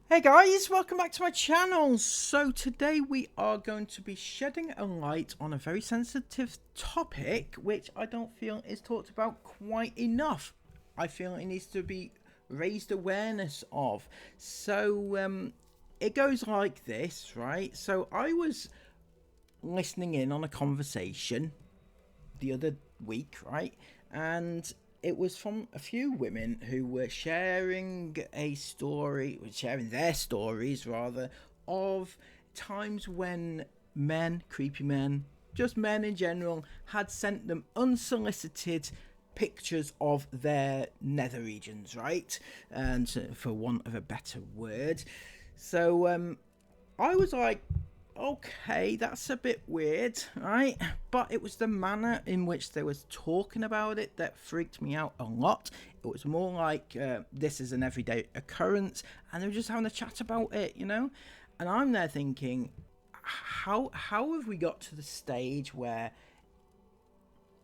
Hey guys, welcome back to my channel. So today we are going to be shedding a light on a very sensitive topic which I don't feel is talked about quite enough. I feel it needs to be raised awareness of. So it goes like this, right? So I was listening in on a conversation the other week, right? And it was from a few women who were sharing sharing their stories rather, of times when men, creepy men, just men in general, had sent them unsolicited pictures of their nether regions, right? And for want of a better word. So I was like, okay, that's a bit weird, right? But it was the manner in which they was talking about it that freaked me out a lot. It was more like this is an everyday occurrence, and they were just having a chat about it, you know. And I'm there thinking, how have we got to the stage where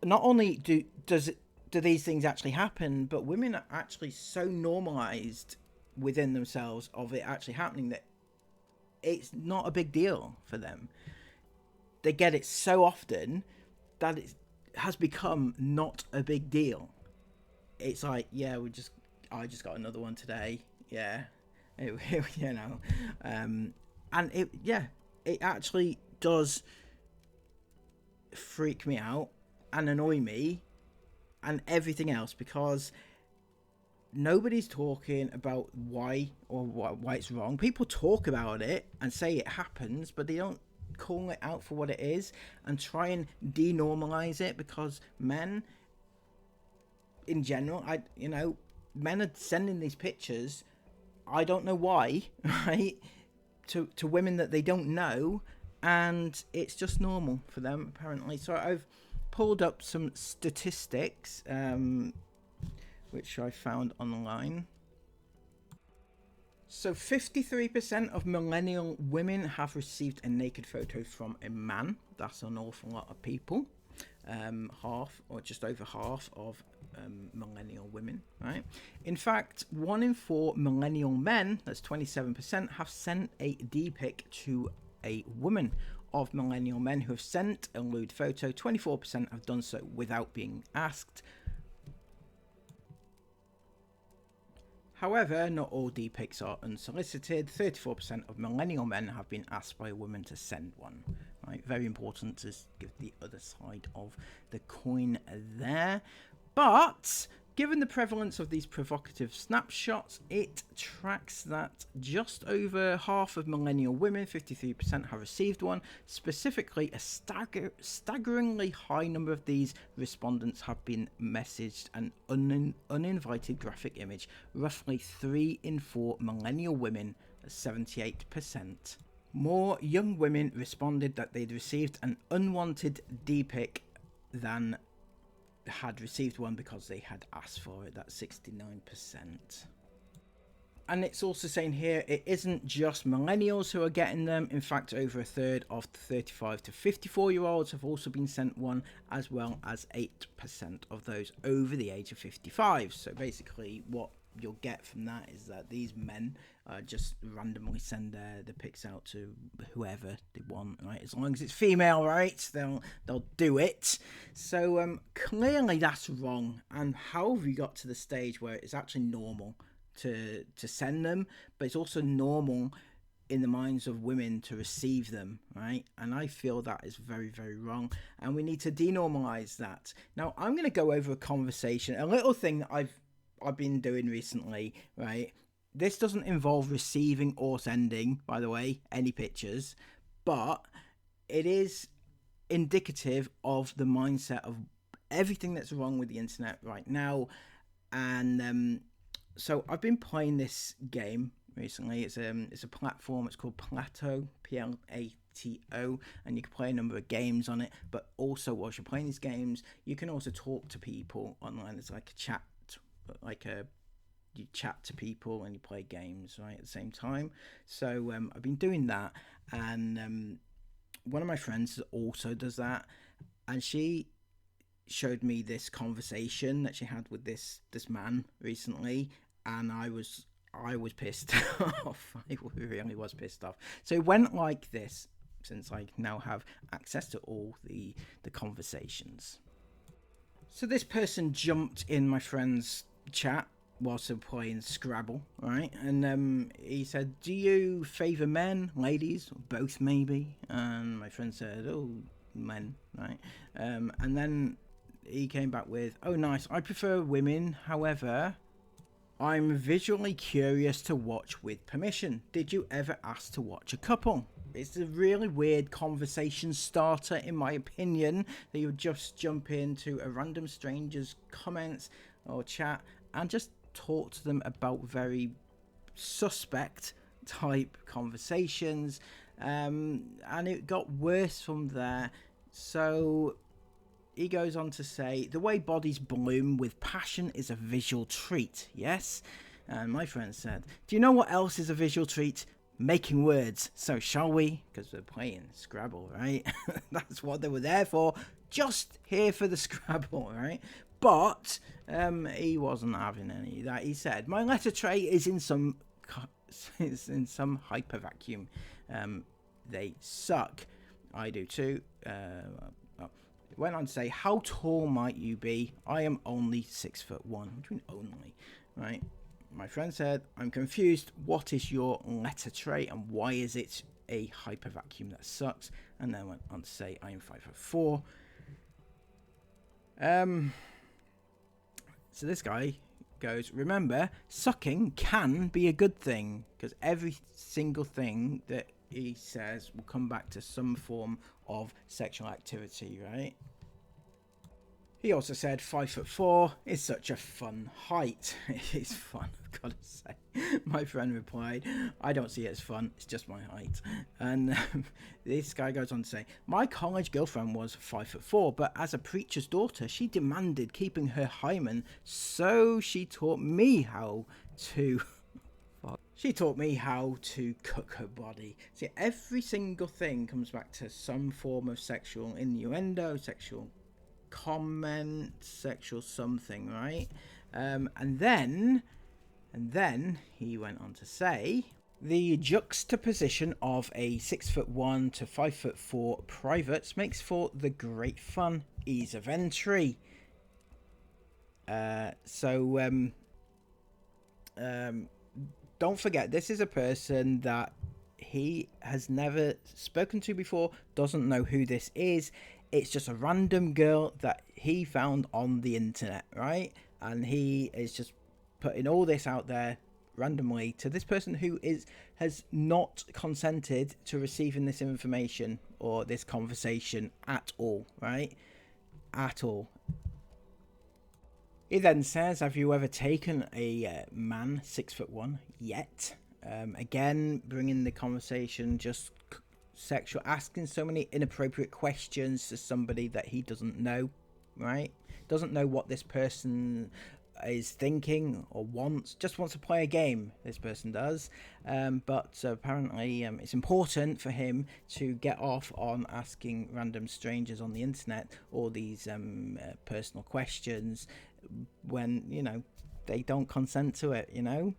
not only do these things actually happen, but women are actually so normalized within themselves of it actually happening that it's not a big deal for them. They get it so often that it has become not a big deal. It's like, yeah, I just got another one today. Yeah, you know, and it actually does freak me out and annoy me and everything else because nobody's talking about why it's wrong. People talk about it and say it happens, but they don't call it out for what it is and try and denormalize it, because men in general, men are sending these pictures. I don't know why, right? To women that they don't know, and it's just normal for them apparently. So I've pulled up some statistics, which I found online. So 53% of millennial women have received a naked photo from a man. That's an awful lot of people. Half, or just over half, of millennial women, right? In fact, 1 in 4 millennial men, that's 27%, have sent a D pic to a woman. Of millennial men who have sent a lewd photo, 24% have done so without being asked. However, not all D pics are unsolicited. 34% of millennial men have been asked by a woman to send one. Right, very important to give the other side of the coin there. But given the prevalence of these provocative snapshots, it tracks that just over half of millennial women, 53%, have received one. Specifically, a staggeringly high number of these respondents have been messaged an uninvited graphic image. Roughly 3 in 4 millennial women, 78%. More young women responded that they'd received an unwanted D pic than had received one because they had asked for it. That's 69%. And it's also saying here it isn't just millennials who are getting them. In fact, over a third of the 35 to 54-year-olds have also been sent one, as well as 8% of those over the age of 55. So basically what you'll get from that is that these men just randomly send the pics out to whoever they want, right? As long as it's female, right? They'll do it. So clearly that's wrong. And how have we got to the stage where it's actually normal to send them, but it's also normal in the minds of women to receive them, right? And I feel that is very, very wrong, and we need to denormalize that. Now I'm going to go over a little thing that I've been doing recently, right? This doesn't involve receiving or sending, by the way, any pictures, but it is indicative of the mindset of everything that's wrong with the internet right now. And so I've been playing this game recently. It's a platform. It's called Plato, Plato, and you can play a number of games on it. But also, whilst you're playing these games, you can also talk to people online. It's like a chat, you chat to people and you play games, right, at the same time. So I've been doing that, and one of my friends also does that, and she showed me this conversation that she had with this man recently, and I was I was pissed off. I really was pissed off. So it went like this, since I now have access to all the conversations. So this person jumped in my friend's chat whilst they're playing Scrabble, right? And he said, "Do you favour men, ladies, both maybe?" And my friend said, "Oh, men," right? And then he came back with, "Oh, nice. I prefer women. However, I'm visually curious to watch with permission. Did you ever ask to watch a couple?" It's a really weird conversation starter, in my opinion, that you would just jump into a random stranger's comments or chat and just talk to them about very suspect type conversations. And it got worse from there. So he goes on to say, "The way bodies bloom with passion is a visual treat, yes?" And my friend said, "Do you know what else is a visual treat? Making words. So shall we?" Because we're playing Scrabble, right? That's what they were there for. Just here for the Scrabble, right? But he wasn't having any of that. He said, "My letter tray is in some hyper vacuum. They suck. I do too." It went on to say, "How tall might you be? I am only 6'1". What do you mean only? Right? My friend said, "I'm confused. What is your letter tray and why is it a hyper vacuum that sucks?" And then went on to say, "I am 5'4". So this guy goes, "Remember, sucking can be a good thing," because every single thing that he says will come back to some form of sexual activity, right? He also said 5'4" is such a fun height. It's fun, I've got to say. My friend replied, "I don't see it as fun, it's just my height." And this guy goes on to say, "My college girlfriend was 5'4", but as a preacher's daughter, she demanded keeping her hymen, so she taught me how to... She taught me how to cook her body." See, every single thing comes back to some form of sexual innuendo, sexual comment, sexual something, right? And then he went on to say, "The juxtaposition of a 6'1" to 5'4" privates makes for the great fun, ease of entry." Don't forget, this is a person that he has never spoken to before, doesn't know who this is. It's just a random girl that he found on the internet, right? And he is just putting all this out there randomly to this person who has not consented to receiving this information or this conversation at all, right? At all. He then says, "Have you ever taken a man 6'1" yet?" Again, bringing the conversation just sexual, asking so many inappropriate questions to somebody that he doesn't know, right? Doesn't know what this person is thinking or wants. Just wants to play a game, this person does. But apparently it's important for him to get off on asking random strangers on the internet all these personal questions when, you know, they don't consent to it, you know.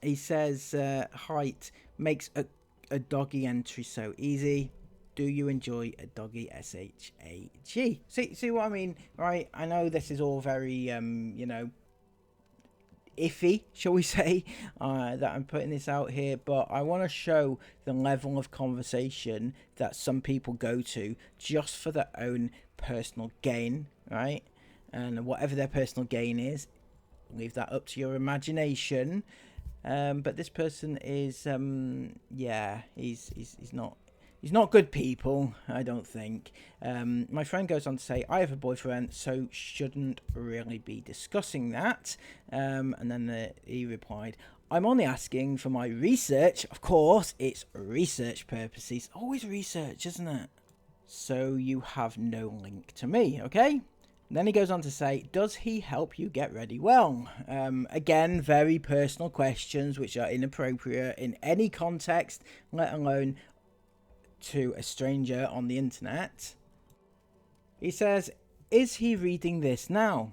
He says, "Height makes a doggy entry so easy. Do you enjoy a doggy SHAG?" See what I mean, right? I know this is all very, you know, iffy, shall we say, that I'm putting this out here, but I want to show the level of conversation that some people go to just for their own personal gain, right? And whatever their personal gain is, leave that up to your imagination. But this person is, yeah, he's not good people, I don't think. My friend goes on to say, "I have a boyfriend, so shouldn't really be discussing that." And then he replied, "I'm only asking for my research." Of course, it's research purposes. Always research, isn't it? "So you have no link to me, okay?" Then he goes on to say, "Does he help you get ready well?" Again, very personal questions which are inappropriate in any context, let alone to a stranger on the internet. He says, "Is he reading this now?"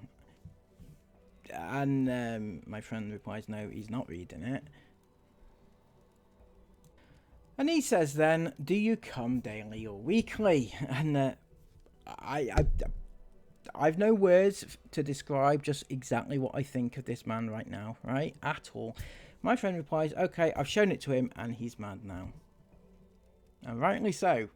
And my friend replies, no, he's not reading it. And he says then, do you come daily or weekly? And I've no words to describe just exactly what I think of this man right now, right? At all. My friend replies, okay, I've shown it to him and he's mad now. And rightly so.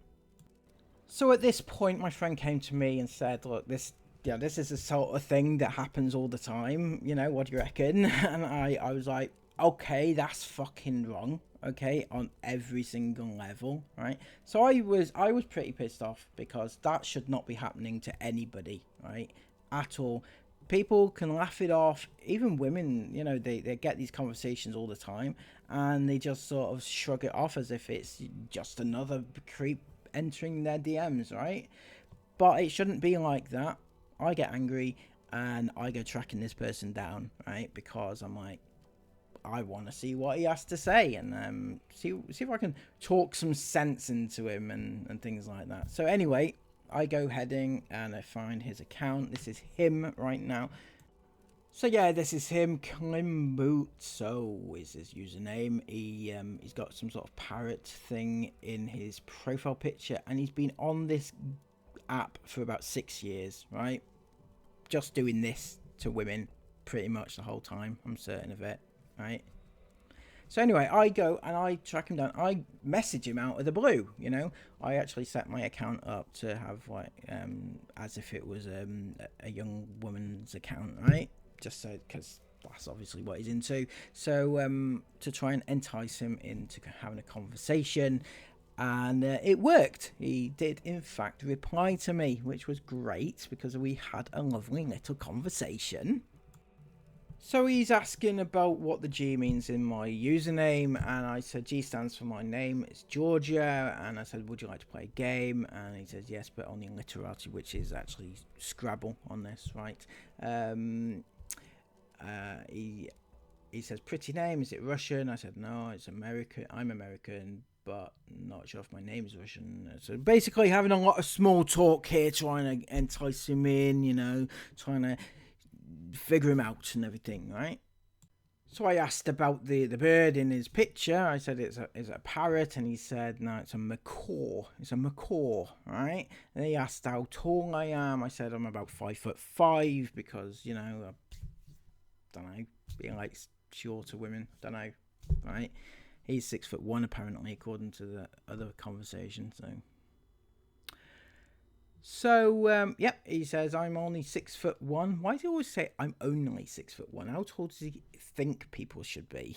So at this point, my friend came to me and said, look, this is the sort of thing that happens all the time. You know, what do you reckon? And I was like, okay, that's fucking wrong. Okay, on every single level, right? So I was pretty pissed off because that should not be happening to anybody, right? At all. People can laugh it off. Even women, you know, they get these conversations all the time and they just sort of shrug it off as if it's just another creep entering their DMs, right? But it shouldn't be like that. I get angry and I go tracking this person down, right? Because I'm like, I want to see what he has to say and see if I can talk some sense into him and things like that. So anyway, I go heading and I find his account. This is him right now. So yeah, this is him. Klimbutso is his username. He's got some sort of parrot thing in his profile picture, and he's been on this app for about 6 years, right? Just doing this to women pretty much the whole time. I'm certain of it, right? So anyway, I go and I track him down. I message him out of the blue, you know. I actually set my account up to have like as if it was a young woman's account, right? Just so, because that's obviously what he's into. So to try and entice him into having a conversation, and it worked. He did in fact reply to me, which was great because we had a lovely little conversation. So he's asking about what the G means in my username, and I said G stands for my name, it's Georgia, and I said, would you like to play a game? And he says yes, but only in literati, which is actually Scrabble on this, right? He says, pretty name, is it Russian? I said, no, it's American. I'm American, but not sure if my name is Russian. So basically having a lot of small talk here, trying to entice him in, you know, trying to figure him out and everything, right? So I asked about the bird in his picture. I said it's a parrot, and he said no, it's a macaw. It's a macaw, right? And he asked how tall I am. I said I'm about 5'5" because, you know, I don't know, being like shorter women, don't know, right? He's 6'1" apparently, according to the other conversation. So, yep, he says, I'm only 6'1". Why does he always say I'm only 6'1"? How tall does he think people should be?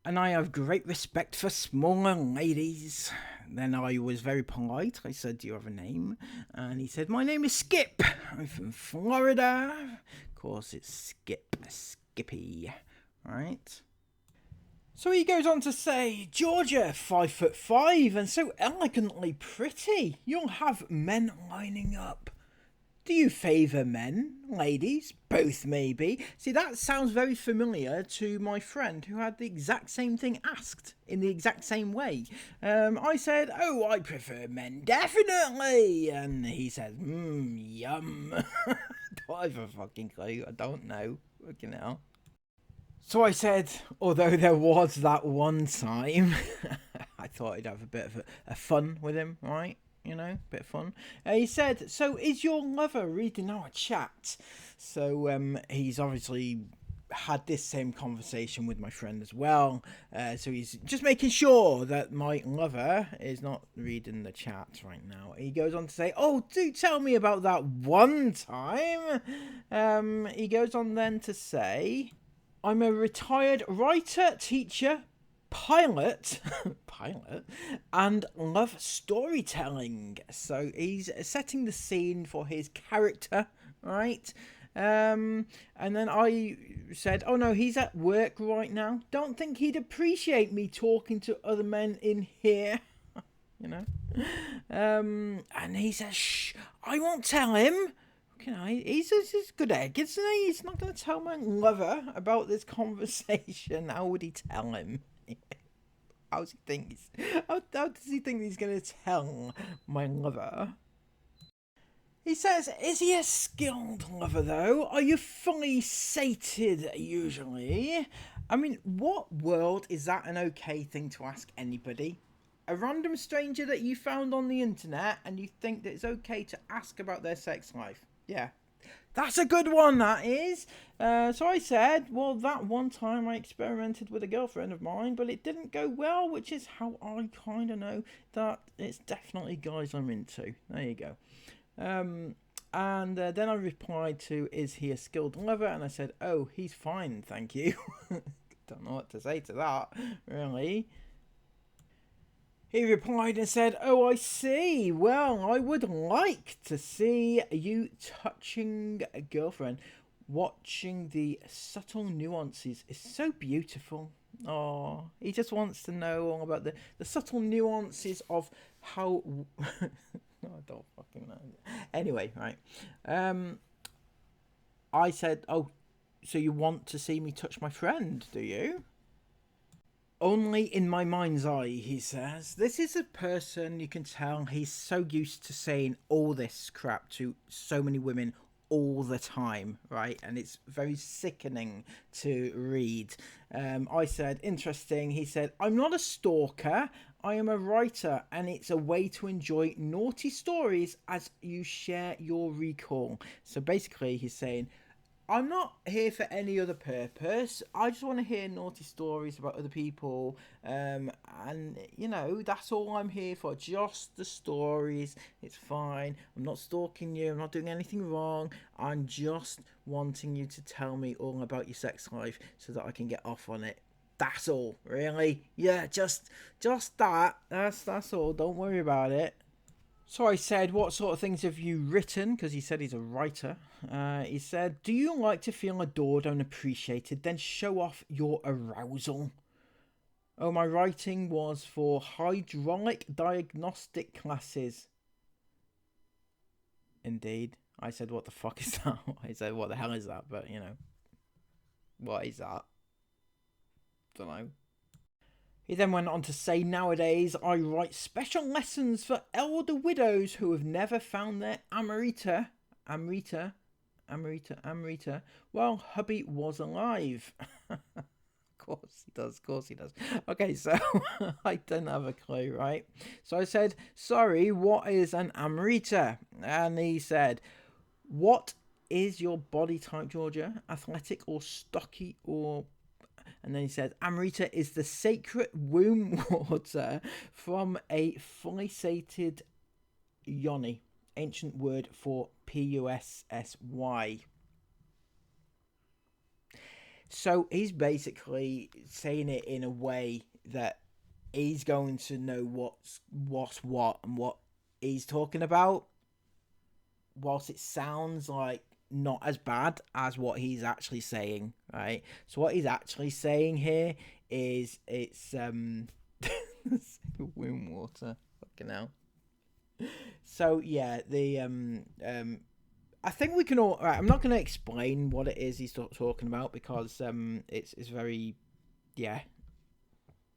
And I have great respect for smaller ladies. Then I was very polite. I said, do you have a name? And he said, my name is Skip. I'm from Florida. Of course, it's Skip. Skippy. Right? So he goes on to say, Georgia, 5'5" and so elegantly pretty. You'll have men lining up. Do you favour men, ladies? Both maybe. See, that sounds very familiar to my friend who had the exact same thing asked in the exact same way. I said, oh, I prefer men, definitely. And he said, yum. Don't have a fucking clue. I don't know. Fucking hell. So I said, although there was that one time, I thought I'd have a bit of a fun with him, right? You know, a bit of fun. He said, so is your lover reading our chat? So he's obviously had this same conversation with my friend as well. So he's just making sure that my lover is not reading the chat right now. He goes on to say, oh, do tell me about that one time. He goes on then to say, I'm a retired writer, teacher, pilot, and love storytelling. So he's setting the scene for his character, right? And then I said, oh no, he's at work right now. Don't think he'd appreciate me talking to other men in here, you know? And he says, shh, I won't tell him. You know, he's a good egg, isn't he? He's not going to tell my lover about this conversation. How would he tell him? How does he think he's going to tell my lover? He says, is he a skilled lover though? Are you fully sated usually? I mean, what world is that an okay thing to ask anybody? A random stranger that you found on the internet and you think that it's okay to ask about their sex life? Yeah. That's a good one, that is. So I said, well, that one time I experimented with a girlfriend of mine, but it didn't go well, which is how I kind of know that it's definitely guys I'm into. There you go. And then I replied to, is he a skilled lover? And I said, oh, he's fine, thank you. Don't know what to say to that, really. He replied and said, oh, I see. Well, I would like to see you touching a girlfriend. Watching the subtle nuances is so beautiful. Oh, he just wants to know all about the subtle nuances of how... I don't fucking know. Anyway, right. I said, oh, so you want to see me touch my friend, do you? Only in my mind's eye, he says. This is a person you can tell he's so used to saying all this crap to so many women all the time, right? And it's very sickening to read. I said, interesting. He said, I'm not a stalker. I am a writer, and it's a way to enjoy naughty stories as you share your recall. So basically, he's saying, I'm not here for any other purpose. I just want to hear naughty stories about other people. And, you know, that's all I'm here for. Just the stories. It's fine. I'm not stalking you. I'm not doing anything wrong. I'm just wanting you to tell me all about your sex life so that I can get off on it. That's all, really. Yeah, just that. That's all. Don't worry about it. So I said, what sort of things have you written? Because he said he's a writer. He said, do you like to feel adored and appreciated? Then show off your arousal. Oh, my writing was for hydraulic diagnostic classes. Indeed. I said, what the fuck is that? I said, what the hell is that? But, you know, what is that? Don't know. He then went on to say, nowadays I write special lessons for elder widows who have never found their Amrita while hubby was alive. Of course he does. Okay, so I don't have a clue, right? So I said, sorry, what is an Amrita? And he said, what is your body type, Georgia? Athletic or stocky or... And then he said, Amrita is the sacred womb water from a fully sated yoni, ancient word for Pussy. So he's basically saying it in a way that he's going to know what's what and what he's talking about, whilst it sounds like not as bad as what he's actually saying, right? So what he's actually saying here is it's womb water. Fucking hell. So yeah, the I think we can all. Right, I'm not going to explain what it is he's talking about because it's very, yeah.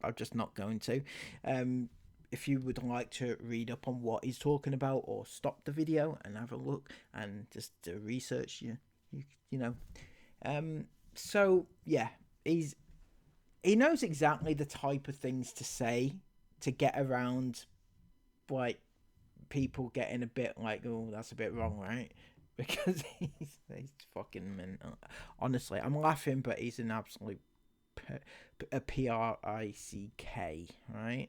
I'm just not going to. If you would like to read up on what he's talking about, or stop the video and have a look and just research, you know. So yeah, he knows exactly the type of things to say to get around, like, people getting a bit like, oh, that's a bit wrong, right? Because he's fucking mental. Honestly, I'm laughing, but he's an absolute a prick, right?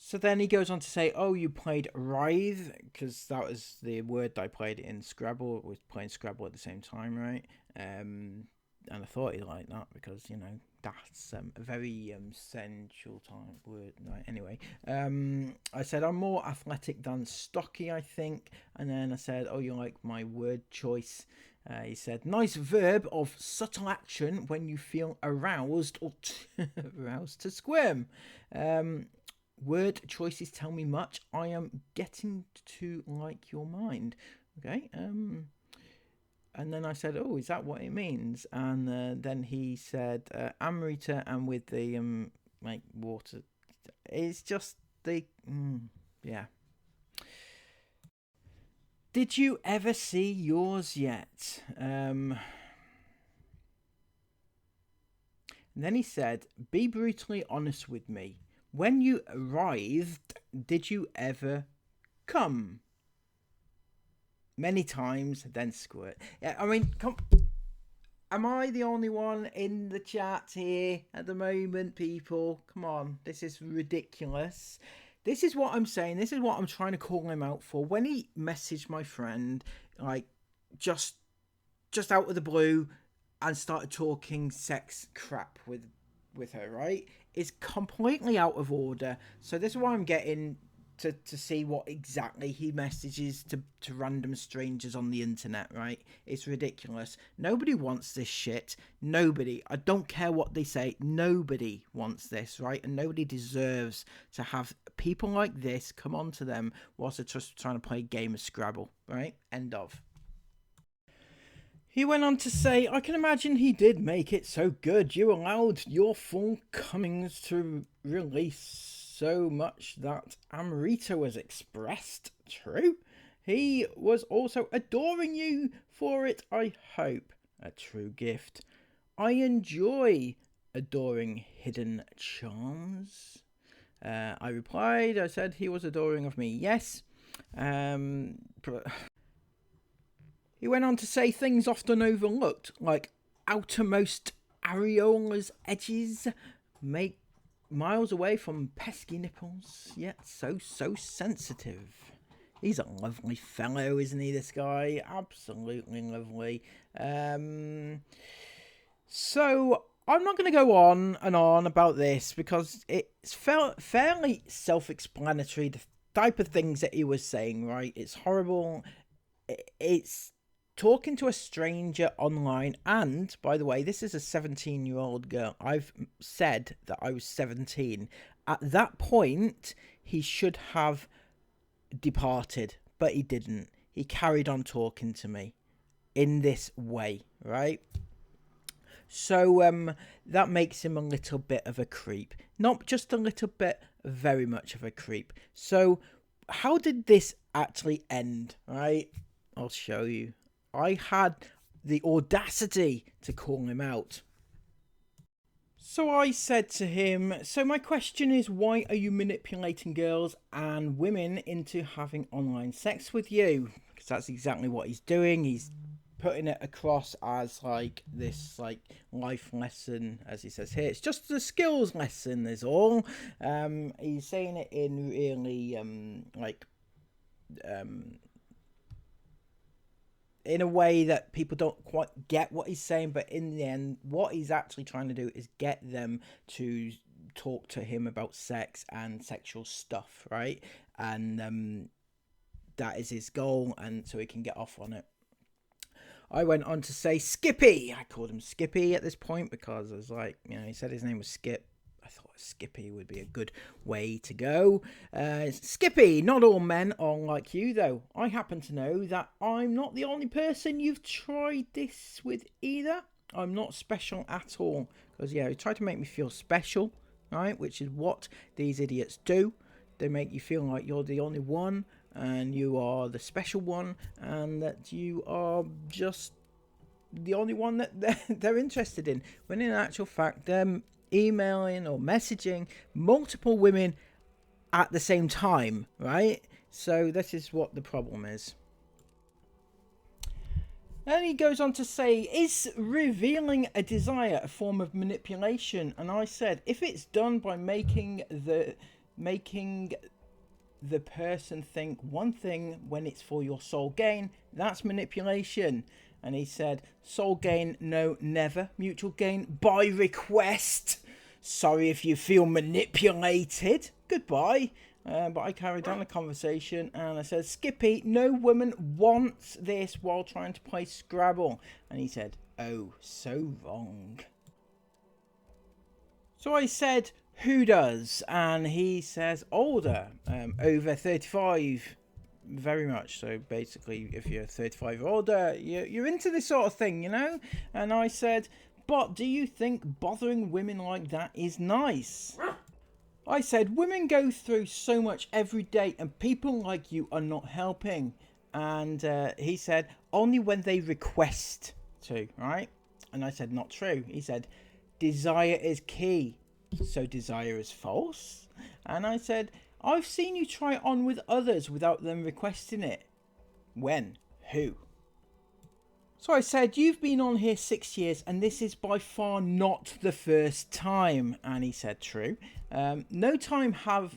So then he goes on to say, oh, you played Writhe, because that was the word that I played in Scrabble. Was playing Scrabble at the same time, right? And I thought he liked that because, you know, that's a very sensual type word. Right? Anyway, I said, I'm more athletic than stocky, I think. And then I said, oh, you like my word choice. He said, nice verb of subtle action when you feel aroused or aroused to squirm. Word choices tell me much. I am getting to like your mind. Okay. And then I said, oh, is that what it means? And then he said, Amrita, and with the like water. It's just the yeah. did you ever see yours yet? And then he said, be brutally honest with me. When you arrived, did you ever come? Many times, then squirt. Yeah, I mean, am I the only one in the chat here at the moment, people? Come on, this is ridiculous. This is what I'm saying. This is what I'm trying to call him out for. When he messaged my friend, like, just out of the blue, and started talking sex crap with her, right? It's completely out of order. So this is why I'm getting to see what exactly he messages to random strangers on the internet, right? It's ridiculous. Nobody wants this shit. Nobody. I don't care what they say. Nobody wants this, right? And nobody deserves to have people like this come on to them whilst they're just trying to play a game of Scrabble, right? End of. He went on to say, I can imagine he did make it so good. You allowed your full comings to release so much that Amrita was expressed. True. He was also adoring you for it, I hope. A true gift. I enjoy adoring hidden charms. I replied, I said he was adoring of me. Yes. He went on to say things often overlooked, like outermost areola's edges make miles away from pesky nipples, yet so sensitive. He's a lovely fellow, isn't he, this guy? Absolutely lovely. So I'm not going to go on and on about this because it's fairly self-explanatory, the type of things that he was saying, right? It's horrible. It's talking to a stranger online, and by the way, this is a 17-year-old girl. I've said that I was 17. At that point, he should have departed, but he didn't. He carried on talking to me in this way, right? So that makes him a little bit of a creep. Not just a little bit, very much of a creep. So how did this actually end, right? I'll show you. I had the audacity to call him out. So I said to him, so my question is, why are you manipulating girls and women into having online sex with you? Because that's exactly what he's doing. He's putting it across as like this like life lesson, as he says here. It's just a skills lesson is all. He's saying it in really in a way that people don't quite get what he's saying, but in the end, what he's actually trying to do is get them to talk to him about sex and sexual stuff, right? And that is his goal, and so he can get off on it. I went on to say Skippy. I called him Skippy at this point because I was like, you know, he said his name was Skip. I thought Skippy would be a good way to go. Skippy, not all men are like you, though. I happen to know that I'm not the only person you've tried this with either. I'm not special at all. Because, yeah, he tried to make me feel special, right? Which is what these idiots do. They make you feel like you're the only one, and you are the special one, and that you are just the only one that they're interested in. When in actual fact, they're emailing or messaging multiple women at the same time, right? So this is what the problem is. And he goes on to say, is revealing a desire a form of manipulation? And I said, if it's done by making the person think one thing when it's for your sole gain, that's manipulation. And he said, soul gain, no, never. Mutual gain, by request. Sorry if you feel manipulated. Goodbye. But I carried on the conversation and I said, Skippy, no woman wants this while trying to play Scrabble. And he said, oh, so wrong. So I said, who does? And he says, older, over 35. Very much so. Basically, if you're 35 or older, you're into this sort of thing, you know? And I said, but do you think bothering women like that is nice? I said, women go through so much every day and people like you are not helping. And he said, only when they request to, right? And I said, not true. He said, desire is key, so desire is false. And I said, I've seen you try it on with others without them requesting it. When? Who? So I said, you've been on here 6 years and this is by far not the first time. And he said, true. No time have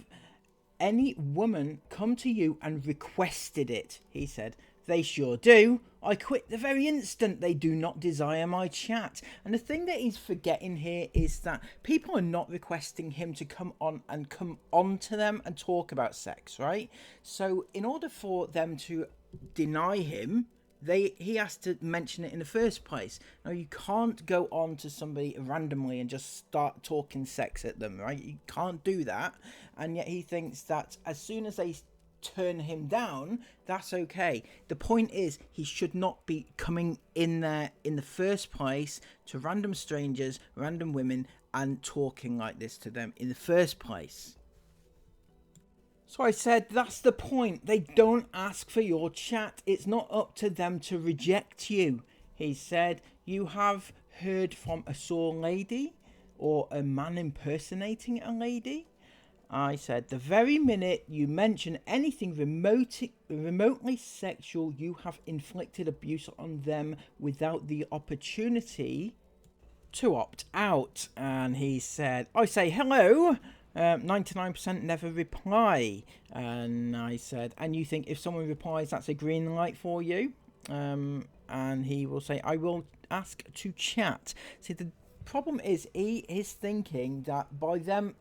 any woman come to you and requested it. He said, they sure do. I quit the very instant they do not desire my chat. And the thing that he's forgetting here is that people are not requesting him to come on to them and talk about sex, right? So in order for them to deny him, he has to mention it in the first place. Now, you can't go on to somebody randomly and just start talking sex at them, right? You can't do that. And yet he thinks that as soon as they turn him down, that's okay. The point is, he should not be coming in there in the first place to random strangers, random women, and talking like this to them in the first place. So I said, that's the point. They don't ask for your chat. It's not up to them to reject you. He said, you have heard from a sore lady or a man impersonating a lady? I said, the very minute you mention anything remotely sexual, you have inflicted abuse on them without the opportunity to opt out. And he said, I say hello. 99% never reply. And I said, and you think if someone replies, that's a green light for you? And he will say, I will ask to chat. See, the problem is he is thinking that by them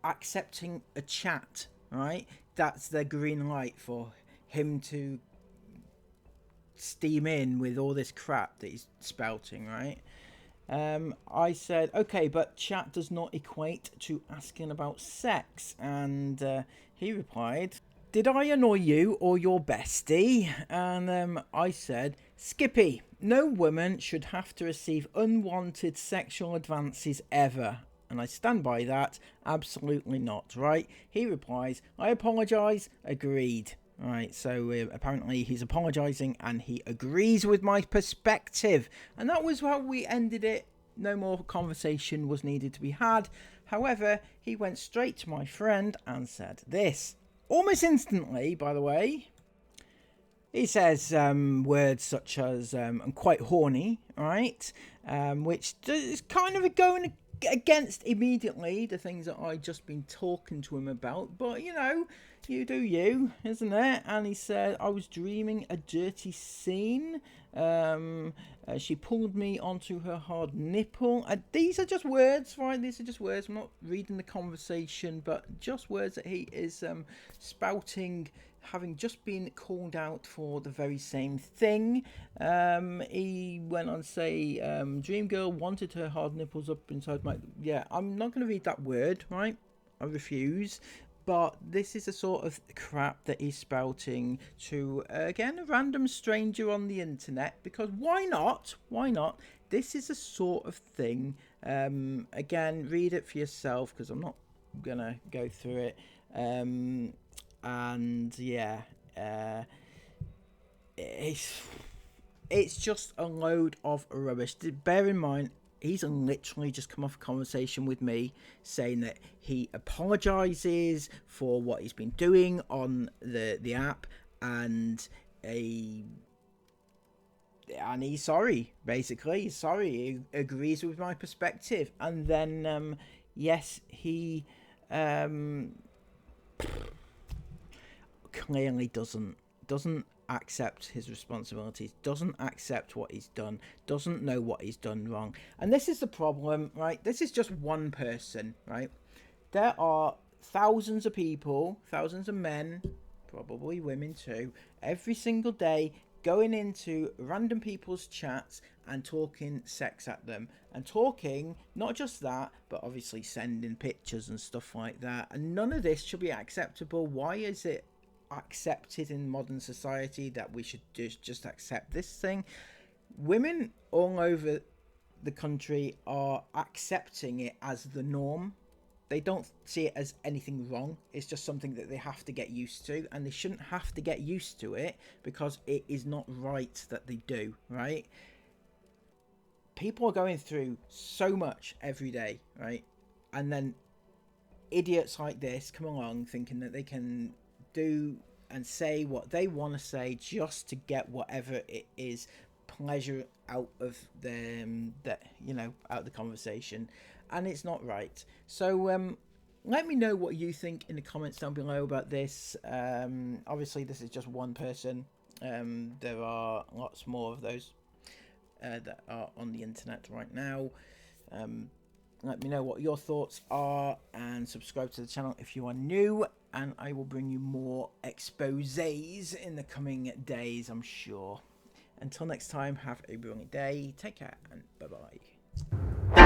accepting a chat, right, that's the green light for him to steam in with all this crap that he's spouting, right? I said, okay, but chat does not equate to asking about sex. And he replied, did I annoy you or your bestie? And I said, Skippy, no woman should have to receive unwanted sexual advances ever. And I stand by that. Absolutely not, right? He replies, I apologise. Agreed. Right, so apparently he's apologising and he agrees with my perspective. And that was how we ended it. No more conversation was needed to be had. However, he went straight to my friend and said this. Almost instantly, by the way. He says words such as, I'm quite horny, right? Which is kind of going against immediately the things that I just been talking to him about. But, you know, you do you, isn't it? And he said, I was dreaming a dirty scene. She pulled me onto her hard nipple. These are just words, right? These are just words. I'm not reading the conversation, but just words that he is spouting, having just been called out for the very same thing. He went on to say, Dream Girl wanted her hard nipples up inside my... Yeah, I'm not going to read that word, right? I refuse. But this is a sort of crap that he's spouting to, again, a random stranger on the internet. Because why not? Why not? This is a sort of thing. Again, read it for yourself because I'm not going to go through it. And yeah, it's just a load of rubbish. Bear in mind, he's literally just come off a conversation with me saying that he apologizes for what he's been doing on the app, and he's sorry. Basically, he's sorry. He agrees with my perspective, and then yes, he clearly doesn't accept his responsibilities, doesn't accept what he's done, doesn't know what he's done wrong. And this is the problem, right? This is just one person, right? There are thousands of people, thousands of men, probably women too, every single day going into random people's chats and talking sex at them, and talking not just that, but obviously sending pictures and stuff like that. And none of this should be acceptable. Why is it accepted in modern society that we should just accept this thing? Women all over the country are accepting it as the norm, they don't see it as anything wrong. It's just something that they have to get used to, and they shouldn't have to get used to it because it is not right that they do, right? People are going through so much every day, right? And then idiots like this come along thinking that they can do and say what they want to say just to get whatever it is pleasure out of them, that, you know, out of the conversation, and it's not right. So let me know what you think in the comments down below about this. Obviously this is just one person. There are lots more of those that are on the internet right now. Let me know what your thoughts are, and subscribe to the channel if you are new, and I will bring you more exposés in the coming days, I'm sure. Until next time, have a brilliant day, take care, and bye bye.